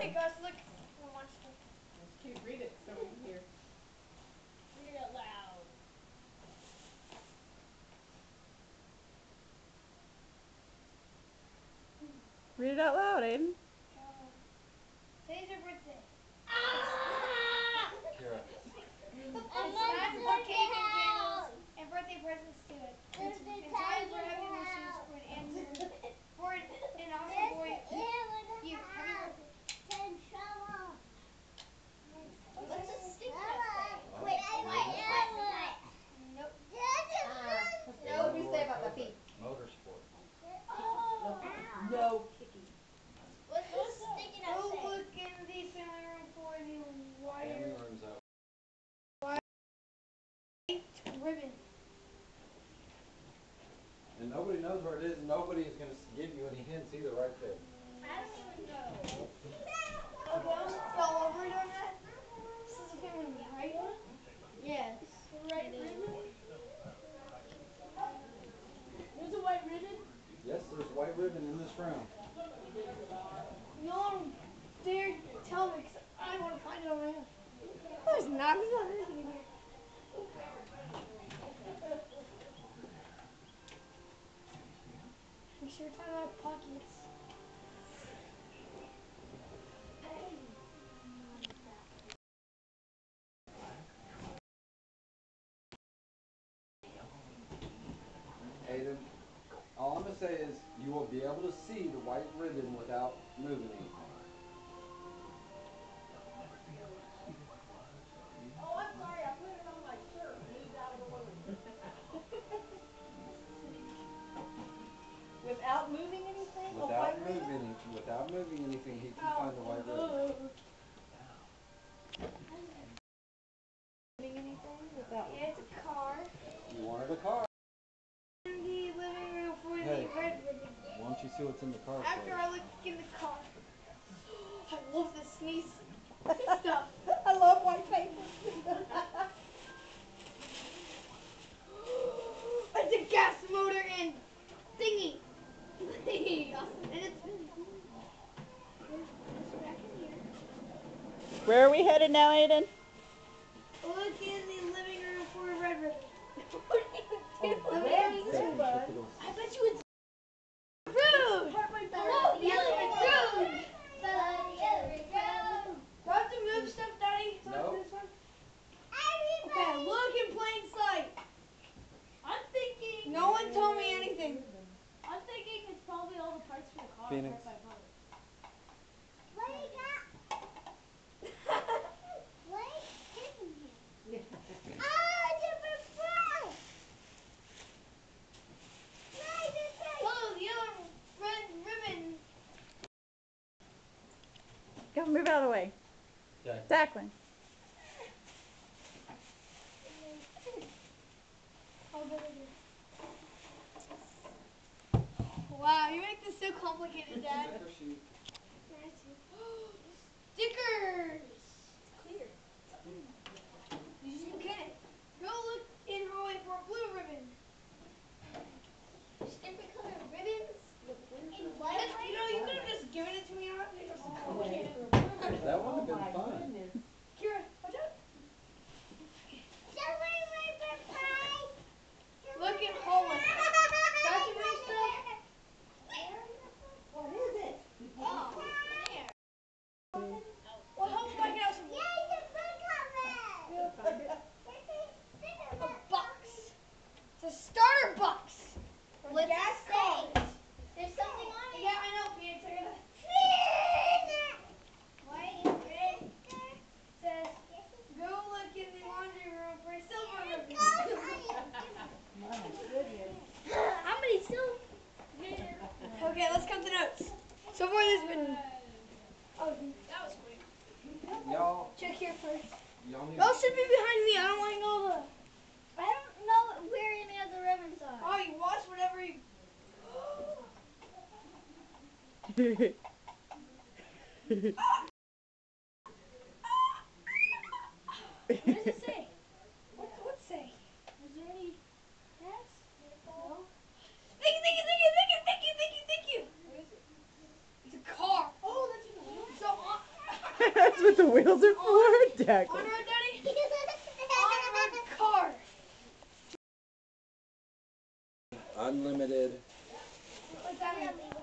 Hey guys, look. A monster. That's cute. Read it so we can hear. Read it loud. Read it out loud, Aiden. Today's your birthday. Kira. It's for cake and candles and birthday presents to it. And time for happy wishes for an answer. For an awesome boy. You. Happy birthday. What's a stick that Oh, Wait, Nope. What do we say about the feet? Motorsport. Oh. No kicking. What's the sticky that Go say? look in the family room for the Family wire room's out. ribbon. And nobody knows where it is. Nobody is going to give you any hints either right there. I don't even know. Okay, I'm all over it on that. This is a family room, right? Yes. Right ribbon. There's a white ribbon. Yes, there's white ribbon in this room. No one dare tell me because I want to find it on my own. There's not anything in here. Make sure it's out of my pockets. Aiden, all I'm going to say is you will be able to see the white ribbon without moving anything. Oh, I'm sorry. I put it on my shirt. Moved out of the way. Without moving anything? Without moving anything, he can find the white ribbon. Anything without it's a car. You wanted a car. In the living room for Hey. the red ribbon. Why don't you see what's in the car? After I look in the car. I love this sneeze stuff. I love white paper. It's a gas motor and thingy. And it's back in here. Where are we headed now, Aiden? Look in the living room for a red ribbon. I bet you it's Rude! Hello, The other one's rude! Road. Do I have to move stuff, Daddy? No. This one? Okay, look in plain sight. I'm thinking. No one told me anything. I'm thinking it's probably all the parts for the car. Phoenix. Part by part. What do you got? What is in here? Oh, different fur! Oh, the other red ribbon. Go, move out of the way. Okay. Declan. Wow, you make this so complicated, Dad. Sticker sheet. Stickers! Clear. Okay, go look in hallway for a blue ribbon. Different color ribbons. In white You know, you could have just given it to me. I don't think it was so complicated. That would have been fun. Kira, watch out. Look in hallway. Got to move stuff? What is it? Oh, there. Well, how about I get out some more? A box. It's a starter box. What's gas it cars. say? There's something on it. Yeah, I know, Phoenix. I gotta. It says, go look in the laundry room for a silver ribbon. My goodness. How many silver? Okay, let's count the notes. So far, there's been. Oh, that was quick. Y'all Check here first. need Those should be behind me. I don't want to know the. I don't know where any of the ribbons are. Oh, you watch whatever you. What does it say? What's it say? Is there any gas? No. Thank you. What is it? It's a car. Oh, that's in the wheel. So That's what the wheels are for, Declan. On road, Daddy. On road car. Unlimited What's that mean?